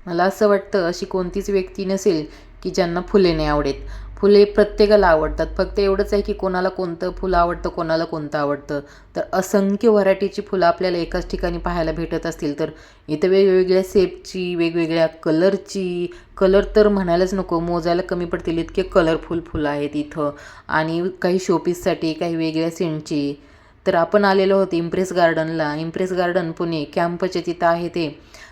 मला असं वाटतं अशी कोणतीच व्यक्ती नसेल की ज्यांना फुले नाही आवडेत. फुले प्रत्येकाला आवडतात. फक्त एवढंच आहे की कोणाला कोणतं फुलं आवडतं, कोणाला कोणतं आवडतं. तर असंख्य व्हरायटीची फुलं आपल्याला एकाच ठिकाणी पाहायला भेटत असतील तर इथं वेगवेगळ्या शेपची, वेगवेगळ्या कलरची, कलर तर म्हणायलाच नको, मोजायला कमी पडतील इतके कलरफुल फुलं आहेत इथं. आणि काही शोपीससाठी, काही वेगळ्या सेंटची. तर आपण आलेलो आहोत इम्प्रेस गार्डनला. इम्प्रेस गार्डन पुणे कॅम्पच्या तिथं आहे ते.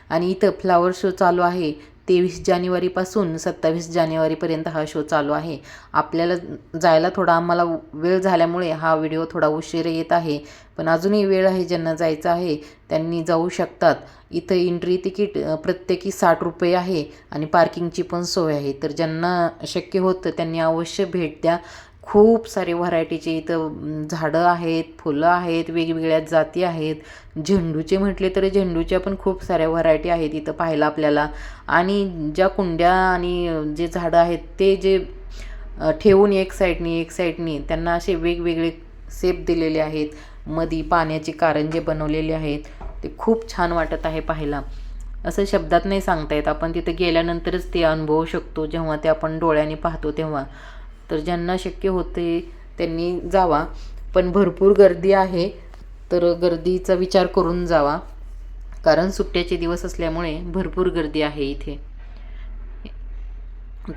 आणि इथं फ्लावर शो चालू आहे. 23 जानेवारीपासून 27 जानेवारीपर्यंत हा शो चालू आहे. आपल्याला जायला थोडा आम्हाला वेळ झाल्यामुळे हा व्हिडिओ थोडा उशिरा येत आहे. पण अजूनही वेळ आहे. ज्यांना जायचं आहे त्यांनी जाऊ शकतात. इथं एंट्री तिकीट प्रत्येकी 60 रुपये आहे आणि पार्किंगची पण सोय आहे. तर ज्यांना शक्य होतं त्यांनी अवश्य भेट द्या. खूप सारे व्हरायटीचे इथं झाडं आहेत, फुलं आहेत, वेगवेगळ्या जाती आहेत. झेंडूचे म्हटले तर झेंडूच्या पण खूप साऱ्या व्हरायटी आहेत इथं पाहायला आपल्याला. आणि ज्या कुंड्या आणि जे झाडं आहेत ते जे ठेवून एक साईडनी त्यांना असे वेगवेगळे शेप दिलेले आहेत. मधी पाण्याचे कारंजे बनवलेले आहेत. ते खूप छान वाटत आहे पाहायला. असं शब्दात नाही सांगता येत. आपण तिथं गेल्यानंतरच ते अनुभवू शकतो, जेव्हा ते आपण डोळ्यांनी पाहतो तेव्हा. तर ज्यांना शक्य होते त्यांनी जावा. पण भरपूर गर्दी आहे, तर गर्दीचा विचार करून जावा. कारण सुट्ट्याचे दिवस असल्यामुळे भरपूर गर्दी आहे इथे.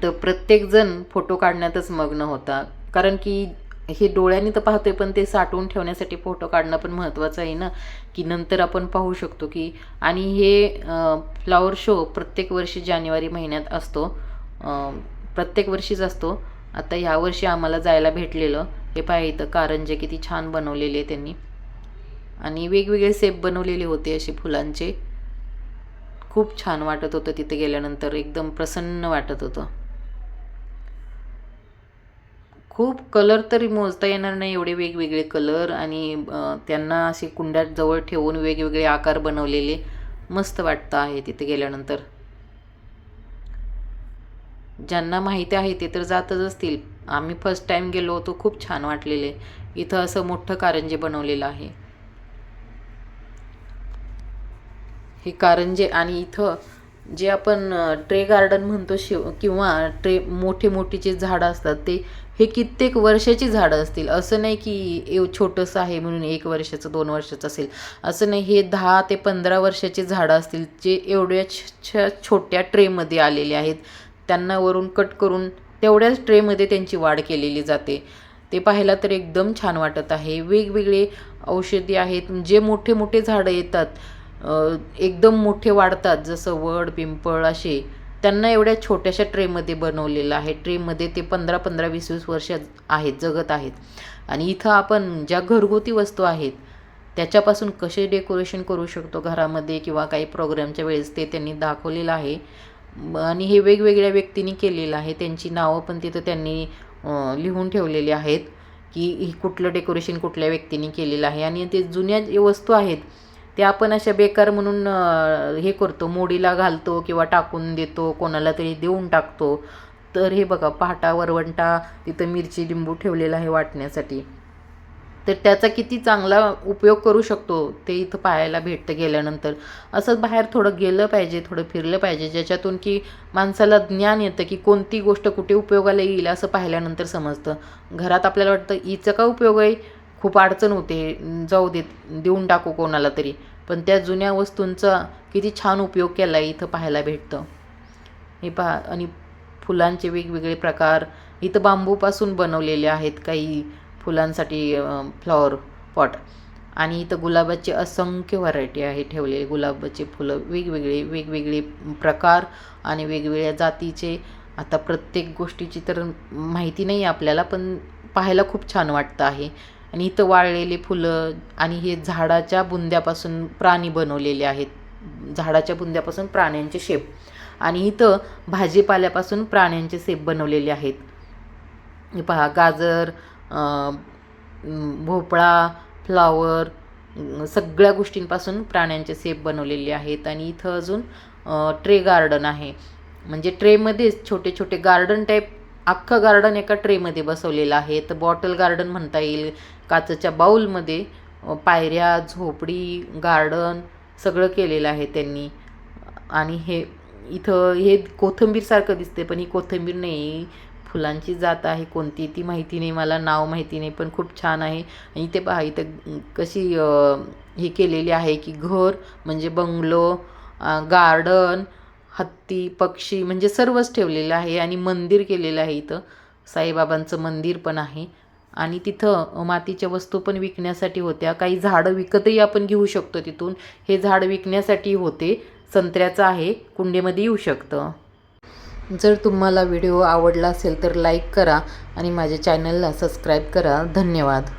तर प्रत्येकजण फोटो काढण्यातच मग्न होता. कारण की हे डोळ्यांनी तर पाहतोय, पण ते साठवून ठेवण्यासाठी फोटो काढणं पण महत्त्वाचं आहे ना, की नंतर आपण पाहू शकतो की. आणि हे फ्लॉवर शो प्रत्येक वर्षी जानेवारी महिन्यात असतो. प्रत्येक वर्षीच असतो. आता ह्यावर्षी आम्हाला जायला भेटलेलं. हे पहा इथं कारंजे किती छान बनवलेले त्यांनी. आणि वेगवेगळे शेप बनवलेले होते असे फुलांचे. खूप छान वाटत होतं तिथे गेल्यानंतर. एकदम प्रसन्न वाटत होतं. खूप कलर तरी मोजता येणार नाही एवढे वेगवेगळे कलर. आणि त्यांना असे कुंड्यात जवळ ठेवून वेगवेगळे आकार बनवलेले. मस्त वाटतं आहे तिथे गेल्यानंतर. ज्यांना माहिती आहे ते तर जातच असतील. आम्ही फर्स्ट टाईम गेलो होतो. खूप छान वाटलेले. इथं असं मोठं कारंजे बनवलेलं आहे. हे कारंजे. आणि इथं जे आपण ट्रे गार्डन म्हणतो किंवा मोठी जे झाडं असतात ते हे कित्येक वर्षाची झाडं असतील. असं नाही की छोटंसं आहे म्हणून 1 वर्षाचं 2 वर्षाचं असेल असं नाही. हे 10 ते 15 वर्षाची झाडं असतील जे एवढ्या छोट्या ट्रेमध्ये आलेले आहेत. त्यांना वरून कट करून तेवढ्याच ट्रेमध्ये त्यांची वाढ केलेली जाते. ते पाहायला तर एकदम छान वाटत आहे. वेगवेगळे औषधी आहेत. जे मोठे झाडं येतात एकदम मोठे वाढतात, जसं वड, पिंपळ असे, त्यांना एवढ्या छोट्याशा ट्रेमध्ये बनवलेलं आहे. ट्रेमध्ये ते 15-15, 20-20 वर्ष जगत आहेत. आणि इथं आपण ज्या घरगुती वस्तू आहेत त्याच्यापासून कसे डेकोरेशन करू शकतो घरामध्ये किंवा काही प्रोग्रामच्या वेळेस ते त्यांनी दाखवलेलं आहे. आणि हे वेगवेगळ्या व्यक्तींनी केलेलं आहे. त्यांची नावं पण तिथं त्यांनी लिहून ठेवलेली आहेत की कुठलं डेकोरेशन कुठल्या व्यक्तीने केलेलं आहे. आणि ते जुन्या जे वस्तू आहेत ते आपण अशा बेकार म्हणून हे करतो, मोडीला घालतो किंवा टाकून देतो, कोणाला तरी देऊन टाकतो. तर हे बघा पाटा, वरवंटा, तिथं मिरची, लिंबू ठेवलेला आहे वाटण्यासाठी. तर त्याचा किती चांगला उपयोग करू शकतो ते इथं पाहायला भेटतं गेल्यानंतर. असंच बाहेर थोडं गेलं पाहिजे, थोडं फिरलं पाहिजे, ज्याच्यातून की माणसाला ज्ञान येतं की कोणती गोष्ट कुठे उपयोगाला येईल असं पाहिल्यानंतर समजतं. घरात आपल्याला वाटतं हिचं का उपयोग आहे, खूप अडचण होते, जाऊ देत, देऊन टाकू कोणाला तरी. पण त्या जुन्या वस्तूंचा किती छान उपयोग केला आहे इथं पाहायला भेटतं. हे पहा. आणि फुलांचे वेगवेगळे प्रकार इथं बांबूपासून बनवलेले आहेत काही फुलांसाठी फ्लॉवर पॉट. आणि इथं गुलाबाचे असंख्य व्हरायटी आहे ठेवलेले. गुलाबाचे फुलं वेगवेगळे प्रकार आणि वेगवेगळ्या जातीचे. आता प्रत्येक गोष्टीची तर माहिती नाही आपल्याला, पण पाहायला खूप छान वाटतं आहे. आणि इथं वाळलेले फुलं. आणि हे झाडाच्या बुंद्यापासून प्राणी बनवलेले आहेत. झाडाच्या बुंद्यापासून प्राण्यांचे शेप. आणि इथं भाजीपाल्यापासून प्राण्यांचे शेप बनवलेले आहेत. हे पहा, गाजर, भोपळा, फ्लावर, सगळ्या गोष्टींपासून प्राण्यांचे शेप बनवलेले आहेत. आणि इथं अजून ट्रे गार्डन आहे. म्हणजे ट्रेमध्येच छोटे छोटे गार्डन टाईप, अख्खं गार्डन एका ट्रेमध्ये बसवलेलं आहे. तर बॉटल गार्डन म्हणता येईल. काचेच्या बाऊलमध्ये पायऱ्या, झोपडी, गार्डन सगळं केलेलं आहे त्यांनी. आणि हे इथं हे कोथिंबीरसारखं दिसते, पण ही कोथिंबीर नाही, फुलांची जात आहे कोणती ती माहिती नाही, मला नाव माहिती नाही, पण खूप छान आहे. आणि इथे पहा इथं कशी हे केलेली आहे की घर म्हणजे बंगलो, गार्डन, हत्ती, पक्षी म्हणजे सर्वच ठेवलेलं आहे. आणि मंदिर केलेलं आहे इथं, साईबाबांचं मंदिर पण आहे. आणि तिथं मातीच्या वस्तू पण विकण्यासाठी होत्या, काही झाडं विकतही आपण घेऊ शकतो तिथून. हे झाड विकण्यासाठी होते, संत्र्याचं आहे, कुंडीमध्ये येऊ शकतं. जर तुम्हाला व्हिडिओ आवडला असेल तर लाईक करा आणि माझ्या चॅनलला सबस्क्राईब करा. धन्यवाद.